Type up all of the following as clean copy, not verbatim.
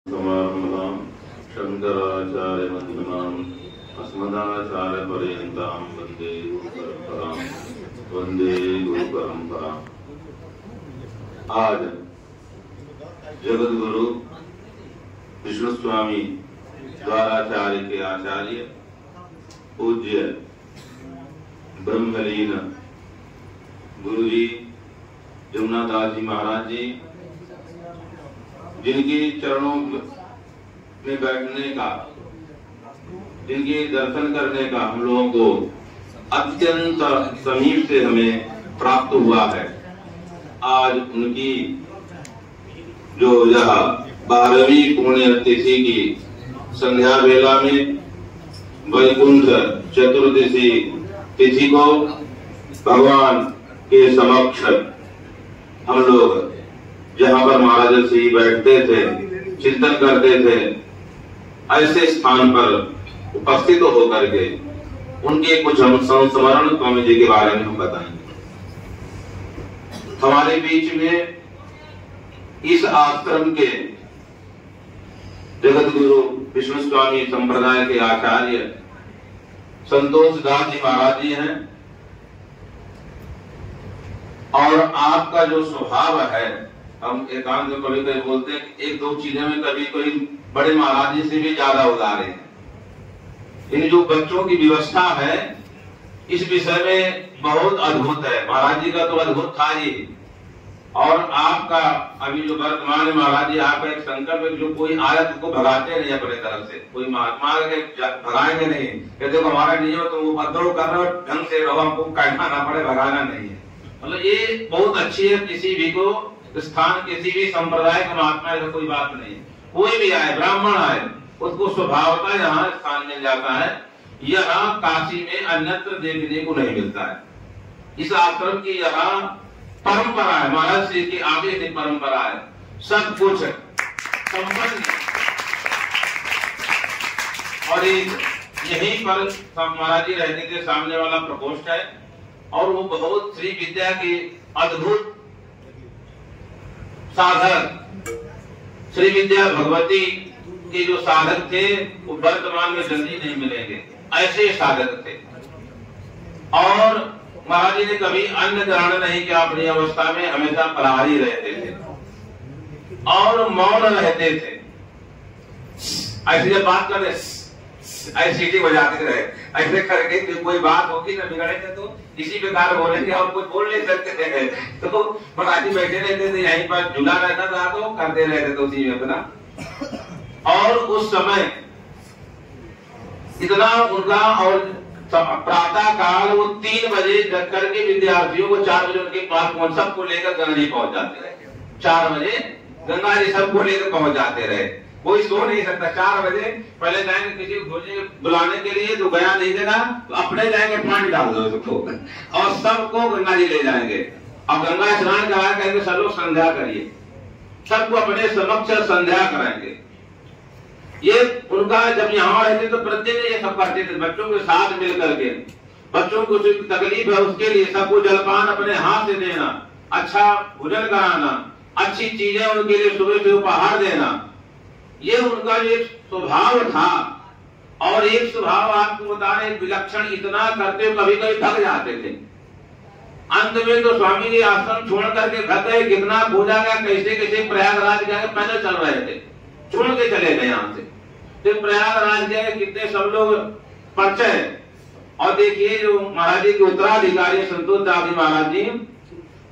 समारंभां शंकराचार्यमध्यमाम् अस्मदाचार्यपर्यन्तां वन्दे गुरुपरम्पराम्। आज जगत गुरु विष्णु स्वामी द्वाराचार्य के आचार्य पूज्य ब्रह्मलीन गुरुजी जमुनादास जी महाराज जी, जिनके चरणों में बैठने का, जिनके दर्शन करने का हम लोगों को अत्यंत समीप से हमें प्राप्त हुआ है। आज उनकी जो यह 12वीं पुण्य तिथि की संध्या वेला में वैकुंठ चतुर्दशी तिथि को भगवान के समक्ष हम लोग जहाँ पर महाराज श्री बैठते थे, चिंतन करते थे, ऐसे स्थान पर उपस्थित होकर के उनके कुछ हम संस्मरण स्वामी जी के बारे में हम बताएंगे। हमारे बीच में इस आश्रम के जगत गुरु विष्णु स्वामी संप्रदाय के आचार्य संतोष दास जी महाराज जी हैं। और आपका जो स्वभाव है, हम एकांत में कभी कभी बोलते हैं एक दो चीजें में कभी कोई बड़े महाराज जी से भी ज्यादा उदार है। इन जो बच्चों की व्यवस्था है इस विषय में बहुत अद्भुत है। महाराज जी का तो अद्भुत था ही, और आपका अभी जो वर्तमान महाराज जी आपका एक संकल्प है, जो कोई आयत को भगाते नहीं अपने तरफ से, कोई महात्मा के भगाएंगे नहीं। कहते हो हमारा नियम तो वो उपद्रव कर रहे हो, ढंग से रहो, हमको कहना ना पड़े, भगाना नहीं है। मतलब ये बहुत अच्छी है। किसी भी को स्थान, किसी भी संप्रदाय का महात्मा ऐसा कोई बात नहीं है। कोई भी आए, ब्राह्मण आए, उसको स्वभावतः यहाँ स्थान मिल जाता है। यहाँ काशी में अन्यत्र देखने को नहीं मिलता है। इस आश्रम की यहाँ परंपरा है, महाराज श्री की आगे की परंपरा है, सब कुछ संपन्न। और यहीं पर महाराज जी रहने के सामने वाला प्रकोष्ठ है, और वो बहुत श्री विद्या की अद्भुत साधक, श्री विद्या भगवती के जो साधक थे वो वर्तमान में जल्दी नहीं मिलेंगे, ऐसे साधक थे। और महाराज जी ने कभी अन्न ग्रहण नहीं किया अपनी अवस्था में, हमेशा फलाहारी रहते थे और मौन रहते थे। ऐसे जब बात कर रहे ऐसे सीटी बजाते रहे, ऐसे करके कोई बात होगी ना बिगड़ेंगे तो इसी प्रकार बोलेंगे, और कुछ बोल नहीं सकते थे। तो महाराज जी बैठे रहते थे, यहीं पर झूला रहता था तो करते रहते थे उसी में अपना। और उस समय इतना उनका, और प्रातः काल वो 3 बजे जग करके विद्यार्थियों को 4 बजे उनके पास पहुंच, सबको लेकर गंगा जी पहुंच जाते रहे। 4 बजे गंगा जी सबको लेकर पहुंच जाते रहे। कोई सो नहीं सकता। 4 बजे पहले जाएंगे किसी को बुलाने के लिए, तो गया नहीं देगा तो अपने जाएंगे, पानी डाल दो सबको, और सबको गंगा जी ले जाएंगे। अब गंगा स्नान करा कहेंगे सब लोग संध्या करिए, सबको अपने समक्ष संध्या कराएंगे। ये उनका जब यहाँ रहते तो प्रत्येक ये सब करते थे, बच्चों के साथ मिल करके। बच्चों को जो तकलीफ है उसके लिए सबको जलपान अपने हाथ से देना, अच्छा भोजन कराना, अच्छी चीजें उनके लिए सुबह से उपहार देना, ये उनका एक स्वभाव था। और एक स्वभाव आपको बता रहे, विलक्षण इतना करते कभी कभी थक जाते थे। अंत में तो स्वामी जी आश्रम छोड़ करके थक गए, कितना खोजा गया, कैसे कैसे प्रयागराज गए, पैदल चल रहे थे, छोड़ के चले गए यहाँ से। फिर प्रयागराज गए, कितने सब लोग परिचय। और देखिए जो महाराज जी के उत्तराधिकारी संतोष दास जी महाराज जी,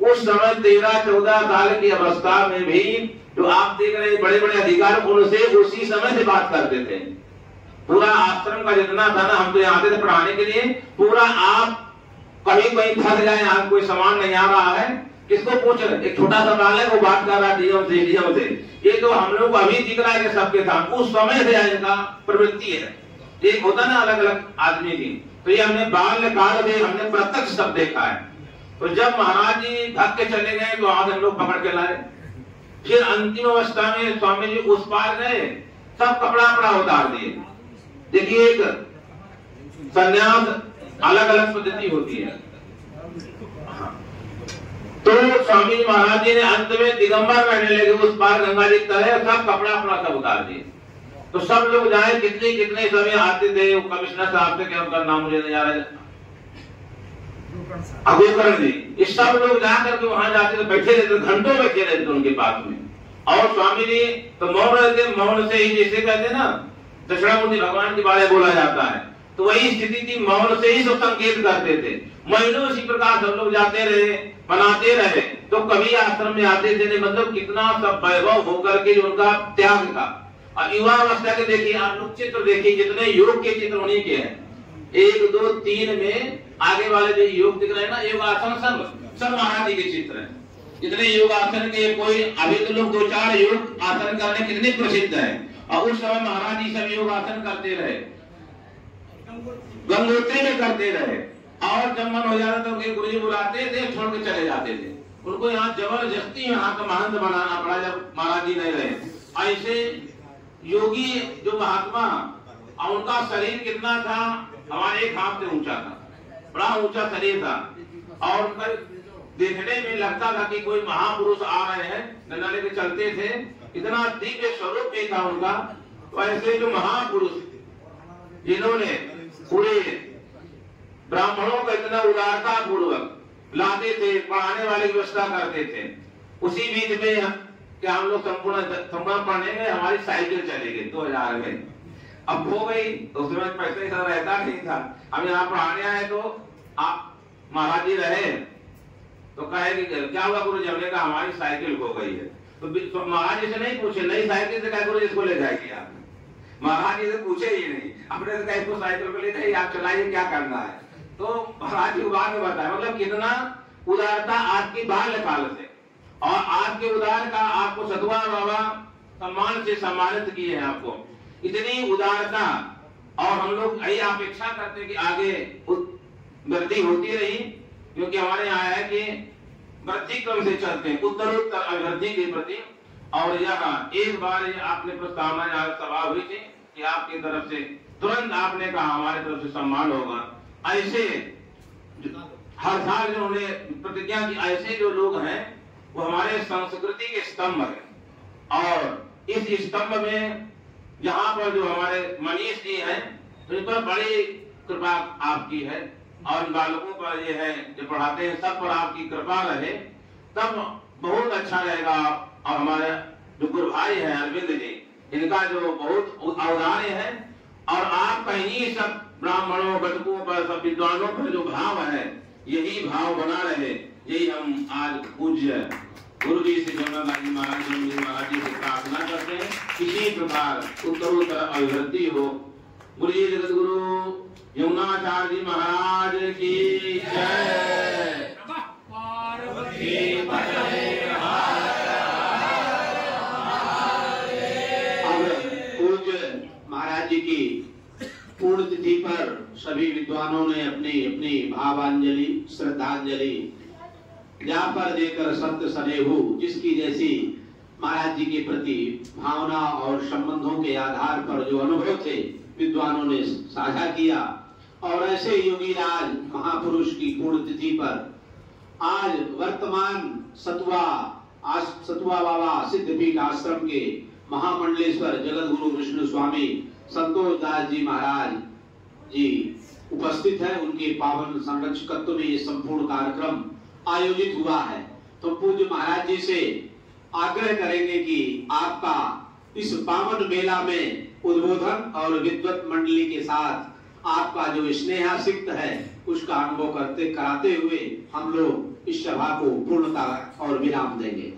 उस समय 13-14 साल की अवस्था में भी जो आप देख रहे बड़े बड़े अधिकारी, उनसे उसी समय से बात करते थे। पूरा आश्रम का जितना था ना, हम तो यहाँ आते थे पढ़ाने के लिए, पूरा आप कहीं कहीं थक जाए, यहाँ कोई सामान नहीं आ रहा है, किसको पूछ रहे, एक छोटा सा बाल है वो बात कर रहा है डीएम से। ये तो हम लोग को अभी दिख रहा है कि सबके था, उस समय से इनका प्रवृत्ति है। एक होता ना अलग अलग आदमी की, तो ये हमने बाल्यकाल में हमने प्रत्यक्ष सब देखा है। तो जब महाराज जी थक के चले गए तो आज हम लोग पकड़ के लाए। फिर अंतिम अवस्था में स्वामी जी उस पार गए, सब कपड़ा अपना उतार दिए। देखिए एक संन्यास अलग अलग पद्धति होती है। तो स्वामी जी महाराज जी ने अंत में दिगंबर रहने लगे उस पार गंगा जी तरह, सब कपड़ा अपना सब उतार दिए। तो सब लोग जाए, कितने कितने समय आते थे, कमिश्नर साहब से, क्या उनका नाम मुझे नहीं आ रहा है, गोकर्ण जी, ये सब लोग जाकर के वहां जाते थे, बैठे रहते, घंटों बैठे रहते उनके पास में। और स्वामी जी तो मौन रहते, मौन से ही, जैसे कहते ना दक्षिणामूर्ति भगवान के बारे में बोला जाता है, तो वही स्थिति थी, मौन से ही सब संकेत करते थे। महीनों इसी प्रकार सब लोग जाते रहे, मनाते रहे। तो कभी आश्रम में आते थे, मतलब कितना सब वैभव होकर के जो उनका त्याग था। और युवा अवस्था के देखिए आप लोग चित्र देखिए, जितने योग के चित्र उन्हीं के हैं। 1 2 3 में आगे वाले जो योग दिख रहे हैं ना, योगासन सब महाराज जी के चित्र हैं। जितने योगासन के, कोई अभी तो लोग 2-4 योग आसन करने कितने प्रसिद्ध है, और उस समय महाराज जी सब योगासन करते रहे, गंगोत्री में करते रहे। और जब मन हो जाता तो उनके गुरुजी बुलाते थे, छोड़ के चले जाते थे। उनको यहाँ जबरदस्ती यहाँ का महंत बनाना पड़ा जब महाराज जी नहीं रहे। ऐसे योगी जो महात्मा, और उनका शरीर कितना था, हमारे एक हाथ से ऊंचा था, बड़ा ऊंचा शरीर था। और उनका देखने में लगता था कि कोई महापुरुष आ रहे हैं, डंडा लेके चलते थे, इतना दिव्य स्वरूप भी था उनका। वैसे जो महापुरुष जिन्होंने पूरे ब्राह्मणों को इतना उदारता पूर्वक लाते थे, पढ़ाने वाली व्यवस्था करते थे, उसी बीच में क्या हम लोग संपूर्ण पढ़ने गए, हमारी साइकिल चली गई 2000 में। अब हो गई, उस समय पैसे सब रहता नहीं था। हम यहाँ पढ़ाने आए तो आप महाराज जी रहे, तो कहे कि क्या हुआ गुरु जी, हमने कहा हमारी साइकिल खो गई है। तो महाराज जी से नहीं पूछे, नई साइकिल से क्या गुरु जी इसको ले जाएगी आप? महाराज जी से पूछे ही नहीं, अपने से इसको साइकिल को ले जाइए, आप चलाइए, क्या करना है। तो महाराज जी बाद में बताया, मतलब कितना उदारता आपकी बाल्यकाल से, और आपके उदार का आपको सतुआ बाबा सम्मान से सम्मानित किए हैं आपको, इतनी उदारता। और हम लोग यही अपेक्षा करते हैं कि आगे वृद्धि होती रही, क्योंकि हमारे यहाँ है कि वृद्धि क्रम से चलते हैं, उत्तरोत्तर अभिवृद्धि के प्रति। और यहाँ एक बार आपने प्रस्तावना सभा हुई थी कि आपकी तरफ से तुरंत आपने कहा हमारे तरफ से सम्मान होगा। ऐसे हर साल जो उन्होंने प्रतिज्ञा की, ऐसे जो लोग हैं वो हमारे संस्कृति के स्तंभ है। और इस स्तंभ में यहाँ पर जो हमारे मनीष जी हैं, तो इन पर बड़ी कृपा आपकी है, और बालकों पर ये है जो पढ़ाते हैं, सब पर आपकी कृपा रहे, तब बहुत अच्छा रहेगा। और हमारे जो गुरु भाई हैं अरविंद जी, इनका जो बहुत औदार्य है, और आप कहीं सब ब्राह्मणों, बटकों पर, सब विद्वानों पर जो भाव है, यही भाव बना रहे, यही हम आज पूज्य गुरु जी से जमुनादास जी महाराज जी से प्रार्थना करते हैं। किसी प्रकार उत्तरोत्तर अभिवृद्धि हो। गुरु जी जगत गुरु यमुनाचार्य जी महाराज की जय। पूज्य महाराज जी की पूर्ण तिथि पर सभी विद्वानों ने अपनी अपनी भावांजलि, श्रद्धांजलि जहाँ पर देकर संत सनेहु, जिसकी जैसी महाराज जी के प्रति भावना और संबंधों के आधार पर जो अनुभव थे, विद्वानों ने साझा किया। और ऐसे योगीराज महापुरुष की पूर्ण तिथि पर आज वर्तमान सतुआ बाबा सिद्धपीठ आश्रम के महामंडलेश्वर जगत गुरु विष्णु स्वामी संतोष दास जी महाराज जी उपस्थित है। उनके पावन संरक्षकत्व में ये संपूर्ण कार्यक्रम आयोजित हुआ है। तो पूज्य महाराज जी से आग्रह करेंगे कि आपका इस पावन मेला में उद्बोधन और विद्वत मंडली के साथ आपका जो स्नेहासिक्त है उसका अनुभव कराते हुए हम लोग इस सभा को पूर्णता और विराम देंगे।